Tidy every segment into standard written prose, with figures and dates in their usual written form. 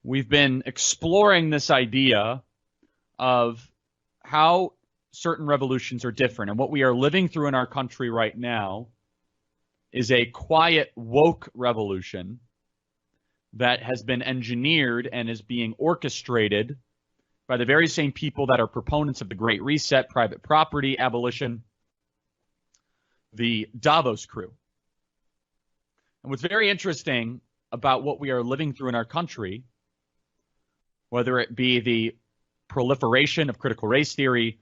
We've been exploring this idea of how certain revolutions are different. And what we are living through in our country right now is a quiet, woke revolution that has been engineered and is being orchestrated by the very same people that are proponents of the Great Reset, private property abolition, the Davos crew. And what's very interesting about what we are living through in our country, whether it be the proliferation of critical race theory,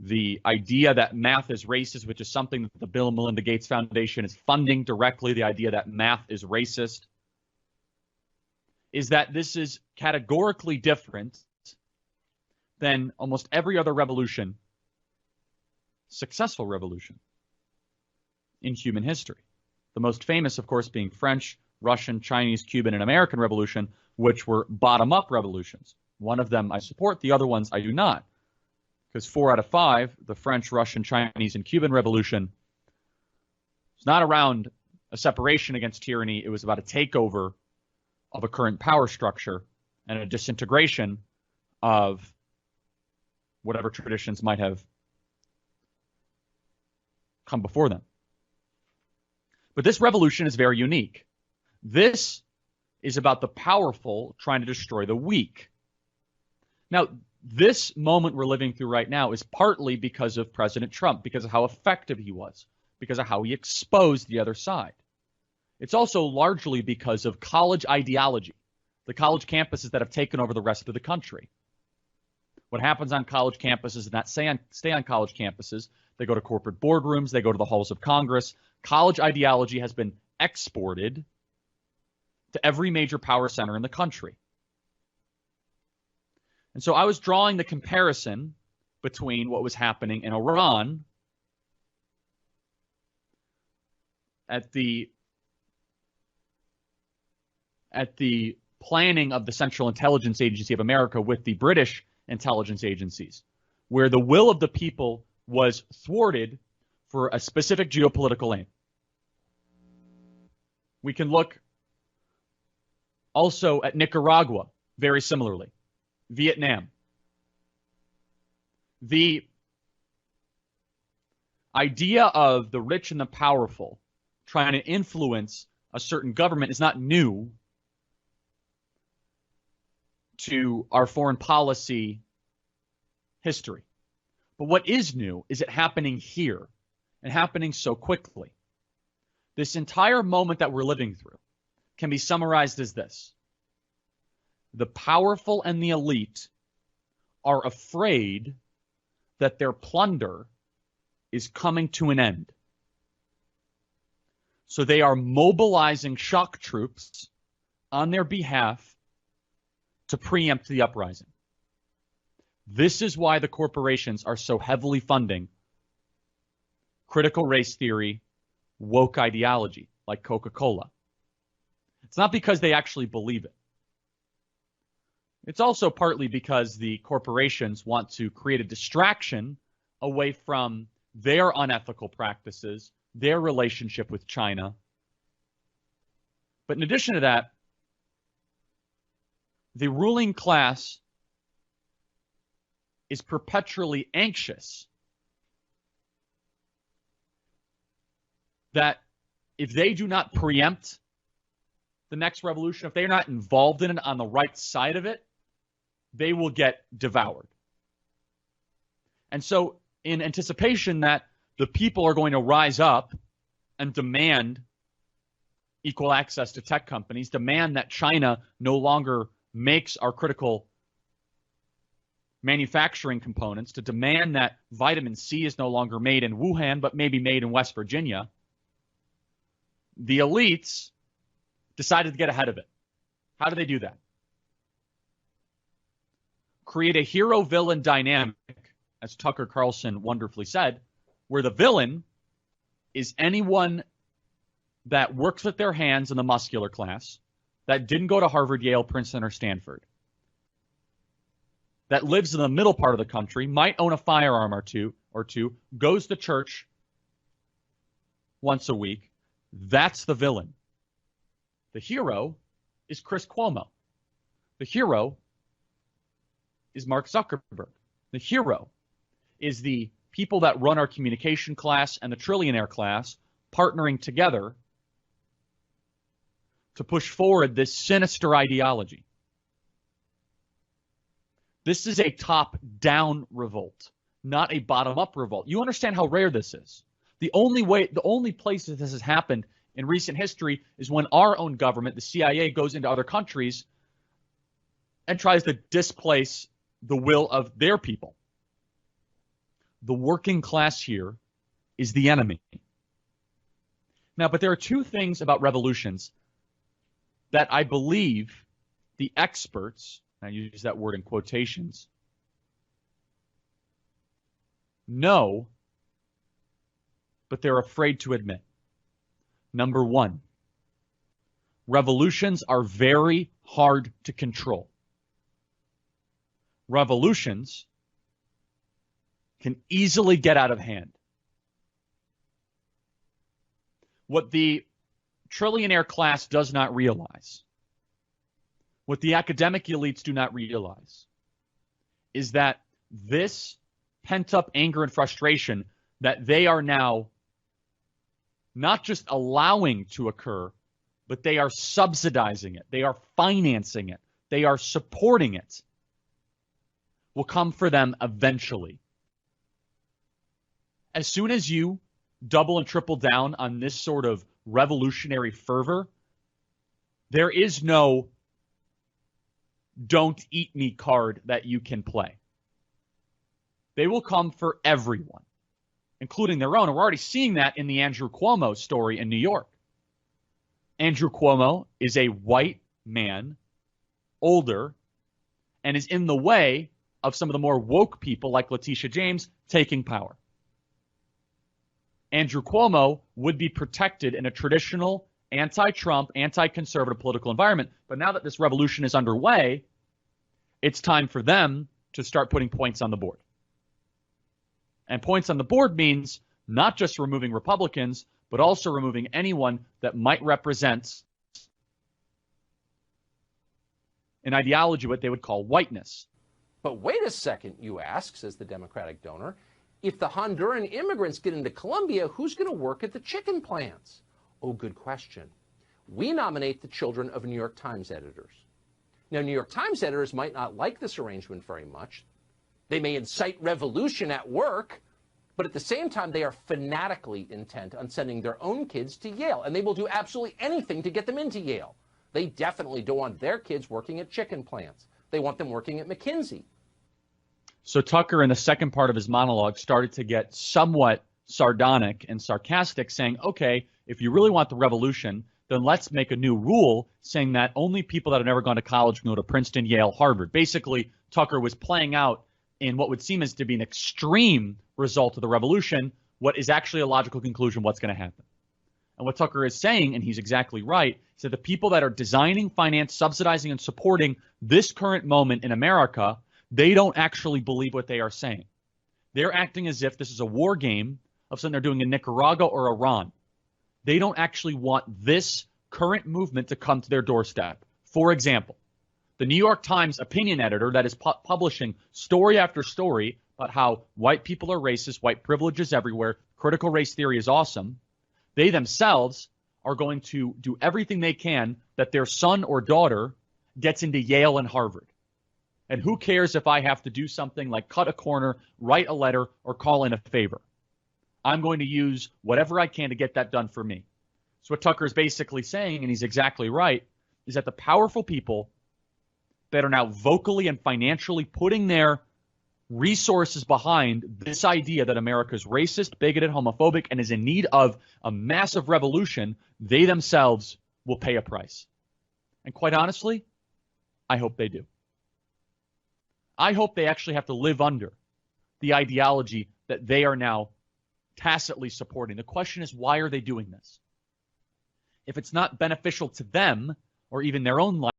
the idea that math is racist, which is something that the Bill and Melinda Gates Foundation is funding directly, the idea that math is racist, is that this is categorically different than almost every other revolution, successful revolution, in human history. The most famous, of course, being French, Russian, Chinese, Cuban, and American Revolution, which were bottom-up revolutions. One of them I support, the other ones I do not. Because 4 out of 5, the French, Russian, Chinese, and Cuban Revolution, was not around a separation against tyranny. It was about a takeover of a current power structure and a disintegration of whatever traditions might have come before them. But this revolution is very unique. This is about the powerful trying to destroy the weak. Now, this moment we're living through right now is partly because of President Trump, because of how effective he was, because of how he exposed the other side. It's also largely because of college ideology, the college campuses that have taken over the rest of the country. What happens on college campuses is not stay on college campuses. They go to corporate boardrooms. They go to the halls of Congress. College ideology has been exported to every major power center in the country. And so I was drawing the comparison between what was happening in Iran at the planning of the Central Intelligence Agency of America with the British intelligence agencies, where the will of the people was thwarted for a specific geopolitical aim. We can look also at Nicaragua, very similarly. Vietnam. The idea of the rich and the powerful trying to influence a certain government is not new to our foreign policy history. But what is new is it happening here and happening so quickly. This entire moment that we're living through can be summarized as this. The powerful and the elite are afraid that their plunder is coming to an end. So they are mobilizing shock troops on their behalf to preempt the uprising. This is why the corporations are so heavily funding critical race theory, woke ideology, like Coca-Cola. It's not because they actually believe it. It's also partly because the corporations want to create a distraction away from their unethical practices, their relationship with China. But in addition to that, the ruling class is perpetually anxious that if they do not preempt the next revolution, if they're not involved in it on the right side of it, they will get devoured. And so in anticipation that the people are going to rise up and demand equal access to tech companies, demand that China no longer makes our critical manufacturing components, to demand that vitamin C is no longer made in Wuhan, but maybe made in West Virginia, the elites decided to get ahead of it. How do they do that? Create a hero-villain dynamic, as Tucker Carlson wonderfully said, where the villain is anyone that works with their hands in the muscular class, that didn't go to Harvard, Yale, Princeton, or Stanford, that lives in the middle part of the country, might own a firearm or two, goes to church once a week. That's the villain. The hero is Chris Cuomo. The hero is Mark Zuckerberg. The hero is the people that run our communication class and the trillionaire class partnering together to push forward this sinister ideology. This is a top-down revolt, not a bottom-up revolt. You understand how rare this is. The only place that this has happened in recent history is when our own government, the CIA, goes into other countries and tries to displace the will of their people. The working class here is the enemy. Now, but there are two things about revolutions that I believe the experts, and I use that word in quotations, know, but they're afraid to admit. Number one, revolutions are very hard to control. Revolutions can easily get out of hand. What the trillionaire class does not realize, what the academic elites do not realize, is that this pent-up anger and frustration that they are now not just allowing to occur, but they are subsidizing it, they are financing it, they are supporting it, will come for them eventually. As soon as you double and triple down on this sort of revolutionary fervor, there is no don't eat me card that you can play. They will come for everyone, including their own. And we're already seeing that in the Andrew Cuomo story in New York. Andrew Cuomo is a white man, older, and is in the way of some of the more woke people like Letitia James taking power. Andrew Cuomo would be protected in a traditional anti-Trump, anti-conservative political environment. But now that this revolution is underway, it's time for them to start putting points on the board. And points on the board means not just removing Republicans, but also removing anyone that might represent an ideology, what they would call whiteness. But wait a second, you ask, says the Democratic donor. If the Honduran immigrants get into Colombia, who's going to work at the chicken plants? Oh, good question. We nominate the children of New York Times editors. Now, New York Times editors might not like this arrangement very much. They may incite revolution at work, but at the same time, they are fanatically intent on sending their own kids to Yale, and they will do absolutely anything to get them into Yale. They definitely don't want their kids working at chicken plants. They want them working at McKinsey. So Tucker, in the second part of his monologue, started to get somewhat sardonic and sarcastic, saying, okay, if you really want the revolution, then let's make a new rule saying that only people that have never gone to college can go to Princeton, Yale, Harvard. Basically, Tucker was playing out in what would seem as to be an extreme result of the revolution, what is actually a logical conclusion of what's going to happen. And what Tucker is saying, and he's exactly right, is that the people that are designing, finance, subsidizing, and supporting this current moment in America, they don't actually believe what they are saying. They're acting as if this is a war game of something they're doing in Nicaragua or Iran. They don't actually want this current movement to come to their doorstep. For example, the New York Times opinion editor that is publishing story after story about how white people are racist, white privilege is everywhere, critical race theory is awesome, they themselves are going to do everything they can that their son or daughter gets into Yale and Harvard. And who cares if I have to do something like cut a corner, write a letter, or call in a favor? I'm going to use whatever I can to get that done for me. So what Tucker is basically saying, and he's exactly right, is that the powerful people that are now vocally and financially putting their resources behind this idea that America is racist, bigoted, homophobic, and is in need of a massive revolution, they themselves will pay a price. And quite honestly, I hope they do. I hope they actually have to live under the ideology that they are now tacitly supporting. The question is, why are they doing this? If it's not beneficial to them or even their own life,